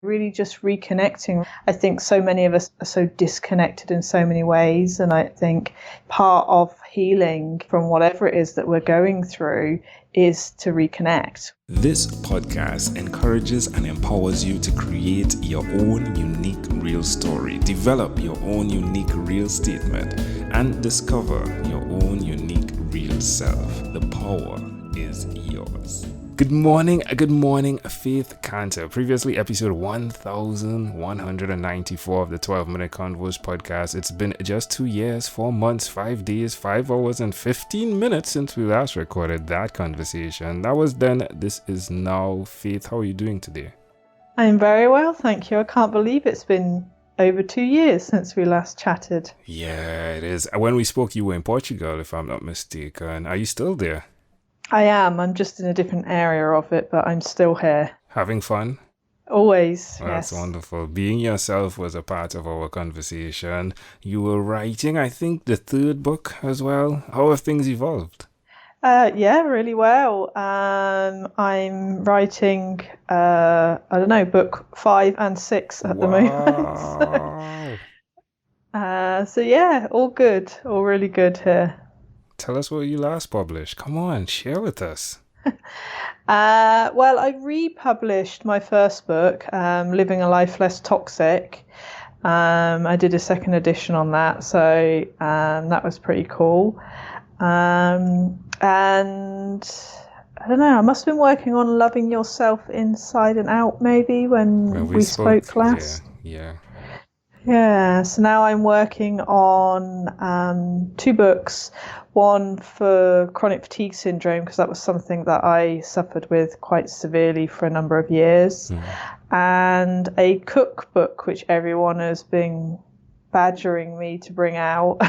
really just reconnecting. I think so many of us are so disconnected in so many ways. And I think part of healing from whatever it is that we're going through is to reconnect. This podcast encourages and empowers you to create your own unique real story, develop your own unique real statement, and discover your own unique real self. The power is yours. Good morning, Faith Canter. Previously, episode 1194 of the 12-Minute Convos podcast. It's been just 2 years, 4 months, 5 days, 5 hours, and 15 minutes since we last recorded that conversation. That was then. This is now. Faith, how are you doing today? I'm very well, thank you. I can't believe it's been over 2 years since we last chatted. Yeah, it is. When we spoke, you were in Portugal, if I'm not mistaken. Are you still there? I am. I'm just in a different area of it, but I'm still here. Having fun? Always, well, yes. That's wonderful. Being yourself was a part of our conversation. You were writing, I think, the 3rd book as well. How have things evolved? Yeah, really well. I'm writing, book 5 and 6 at the moment. So yeah, all good. All really good here. Tell us what you last published. Come on, share with us. Well, I republished my first book, Living a Life Less Toxic. I did a 2nd edition on that, so that was pretty cool. And I don't know, I must have been working on Loving Yourself Inside and Out maybe when we spoke last. Yeah, so now I'm working on 2 books. One for chronic fatigue syndrome, because that was something that I suffered with quite severely for a number of years. And a cookbook, which everyone has been badgering me to bring out.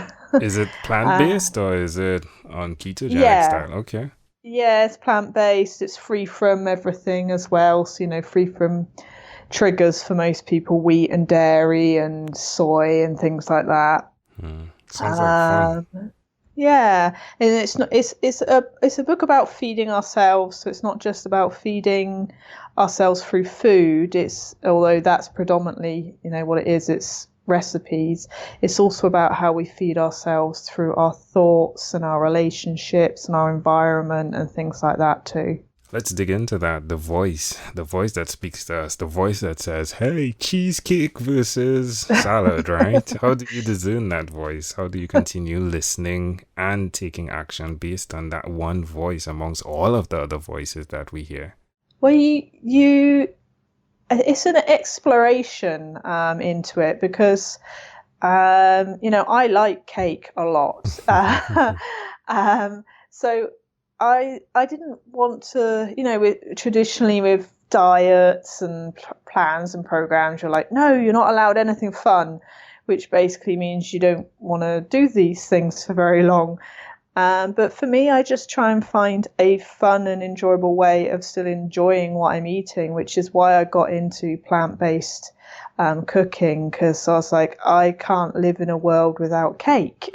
Is it plant-based or is it on ketogenic style? Okay. Yeah, it's plant-based. It's free from everything as well. So, free from triggers for most people, wheat and dairy and soy and things like that. Sounds like fun. Yeah, and it's a book about feeding ourselves. So it's not just about feeding ourselves through food. Although that's predominantly what it is. It's recipes. It's also about how we feed ourselves through our thoughts and our relationships and our environment and things like that too. Let's dig into that. The voice that speaks to us, the voice that says, hey, cheesecake versus salad, right? How do you discern that voice? How do you continue listening and taking action based on that one voice amongst all of the other voices that we hear? Well, it's an exploration into it because, I like cake a lot. So I didn't want to, traditionally with diets and plans and programs, you're like, no, you're not allowed anything fun, which basically means you don't want to do these things for very long. But for me, I just try and find a fun and enjoyable way of still enjoying what I'm eating, which is why I got into plant-based cooking, because I was like, I can't live in a world without cake.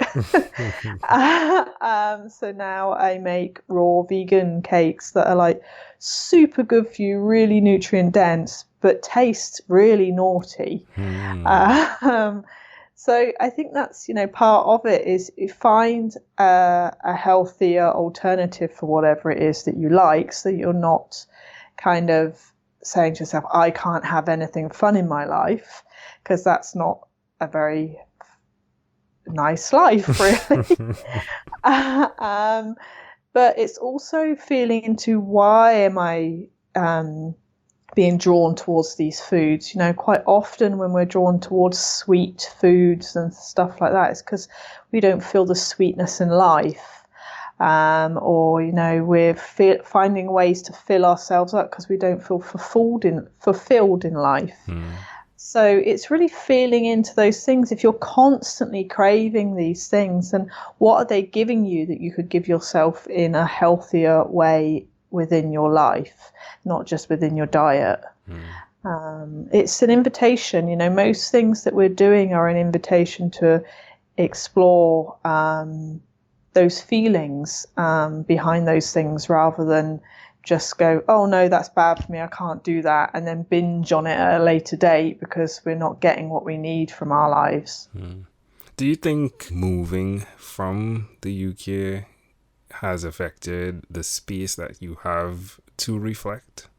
So now I make raw vegan cakes that are like super good for you, really nutrient dense, but taste really naughty. So I think that's, part of it is you find a healthier alternative for whatever it is that you like, so you're not kind of saying to yourself, I can't have anything fun in my life, because that's not a very nice life, really. But it's also feeling into why am I being drawn towards these foods. Quite often when we're drawn towards sweet foods and stuff like that, it's because we don't feel the sweetness in life. Or we're finding ways to fill ourselves up because we don't feel fulfilled in life. So it's really feeling into those things. If you're constantly craving these things, then what are they giving you that you could give yourself in a healthier way within your life, not just within your diet? It's an invitation. Most things that we're doing are an invitation to explore those feelings behind those things, rather than just go, oh no, that's bad for me, I can't do that, and then binge on it at a later date because we're not getting what we need from our lives. Do you think moving from the UK has affected the space that you have to reflect?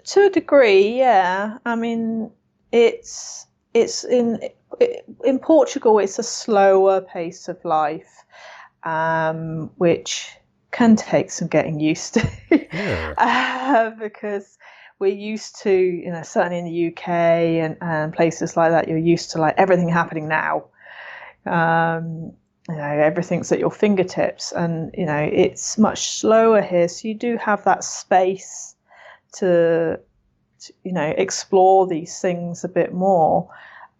To a degree, yeah. I mean, it's in Portugal, it's a slower pace of life, which can take some getting used to. Yeah. Because we're used to, you know, certainly in the UK and places like that, you're used to like everything happening now. You know, everything's at your fingertips, and you know, it's much slower here. So you do have that space to you know, explore these things a bit more.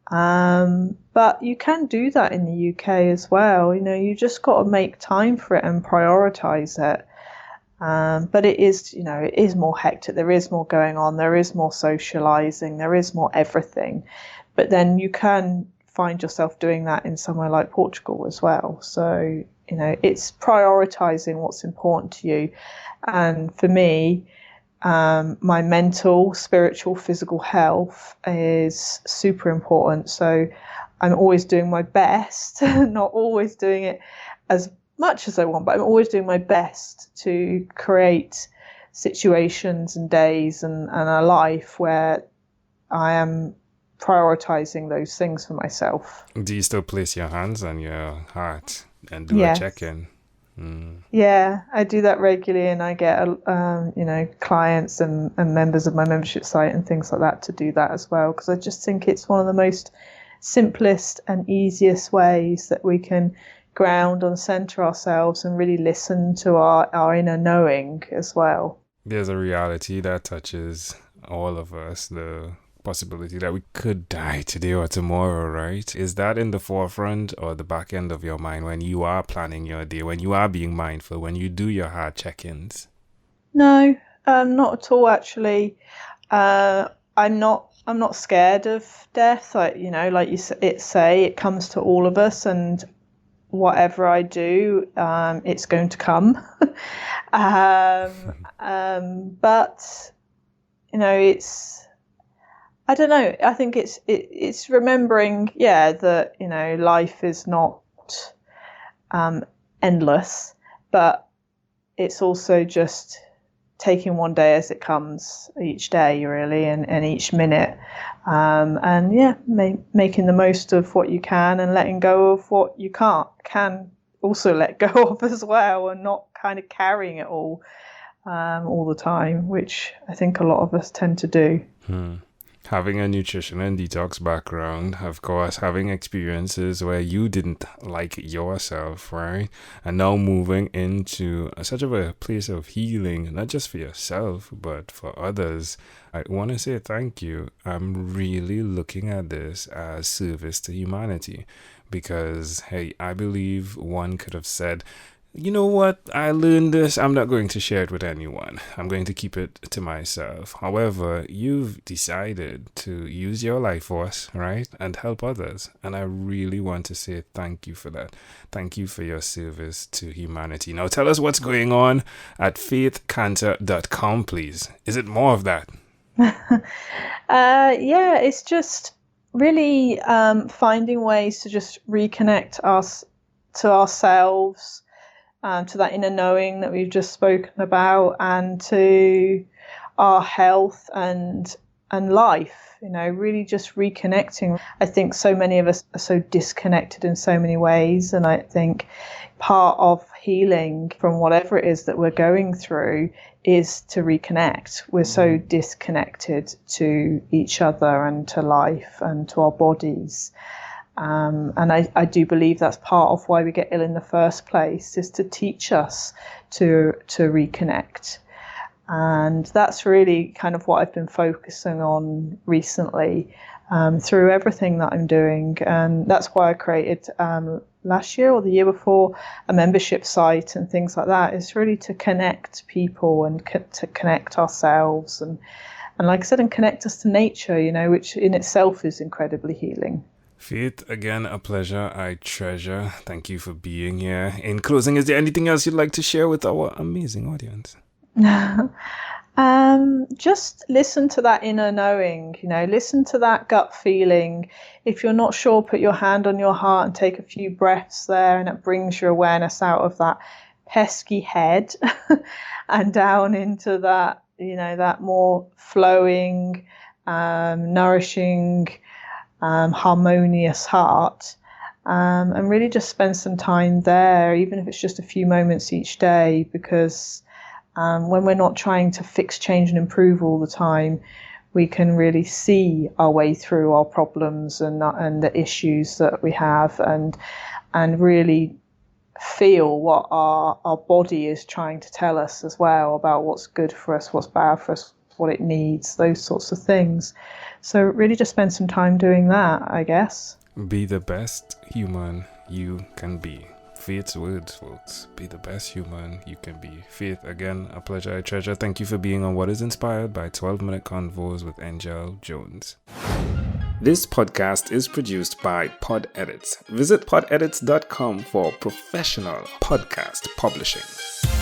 But you can do that in the UK as well. You know, you just got to make time for it and prioritize it. But it is, you know, it is more hectic. There is more going on. There is more socializing. There is more everything. But then you can find yourself doing that in somewhere like Portugal as well. So, you know, it's prioritizing what's important to you. And for me, my mental, spiritual, physical health is super important. So I'm always doing my best, not always doing it as much as I want, but I'm always doing my best to create situations and days and a life where I am prioritizing those things for myself. Do you still place your hands on your heart and do a check-in? Yeah, I do that regularly, and I get you know, clients and members of my membership site and things like that to do that as well, because I just think it's one of the most simplest and easiest ways that we can ground and center ourselves and really listen to our inner knowing as well. There's a reality that touches all of us, the possibility that we could die today or tomorrow, right? Is that in the forefront or the back end of your mind when you are planning your day, when you are being mindful, when you do your hard check-ins? No, not at all, actually. I'm not scared of death. You know, like you say, it comes to all of us, and whatever I do, it's going to come. But you know, I don't know. I think it's remembering, that, you know, life is not endless, but it's also just taking one day as it comes, each day really, and each minute, making the most of what you can and letting go of what you can also let go of as well, and not kind of carrying it all the time, which I think a lot of us tend to do. Having a nutrition and detox background, of course, having experiences where you didn't like yourself, right? And now moving into such of a place of healing, not just for yourself, but for others. I want to say thank you. I'm really looking at this as service to humanity because, hey, I believe one could have said, you know what, I learned this, I'm not going to share it with anyone. I'm going to keep it to myself. However, you've decided to use your life force, right, and help others. And I really want to say thank you for that. Thank you for your service to humanity. Now tell us what's going on at faithcanter.com, please. Is it more of that? It's just really finding ways to just reconnect us to ourselves, to that inner knowing that we've just spoken about, and to our health and life, you know, really just reconnecting. I think so many of us are so disconnected in so many ways, and I think part of healing from whatever it is that we're going through is to reconnect. We're so disconnected to each other and to life and to our bodies. And I do believe that's part of why we get ill in the first place, is to teach us to reconnect. And that's really kind of what I've been focusing on recently, through everything that I'm doing. And that's why I created last year or the year before a membership site and things like that, is really to connect people and to connect ourselves. And like I said, and connect us to nature, you know, which in itself is incredibly healing. Faith, again, a pleasure I treasure. Thank you for being here. In closing, is there anything else you'd like to share with our amazing audience? Just listen to that inner knowing, listen to that gut feeling. If you're not sure, put your hand on your heart and take a few breaths there, and it brings your awareness out of that pesky head and down into that, that more flowing, nourishing, harmonious heart. And really just spend some time there, even if it's just a few moments each day, because when we're not trying to fix, change and improve all the time, we can really see our way through our problems and the issues that we have, and really feel what our body is trying to tell us as well about what's good for us, what's bad for us, what it needs, those sorts of things. So really just spend some time doing that, I guess. Be the best human you can be. Faith's words, folks. Be the best human you can be. Faith, again, a pleasure, a treasure. Thank you for being on What is Inspired by 12-Minute Convos with Angel Jones. This podcast is produced by Pod Edits. Visit podedits.com for professional podcast publishing.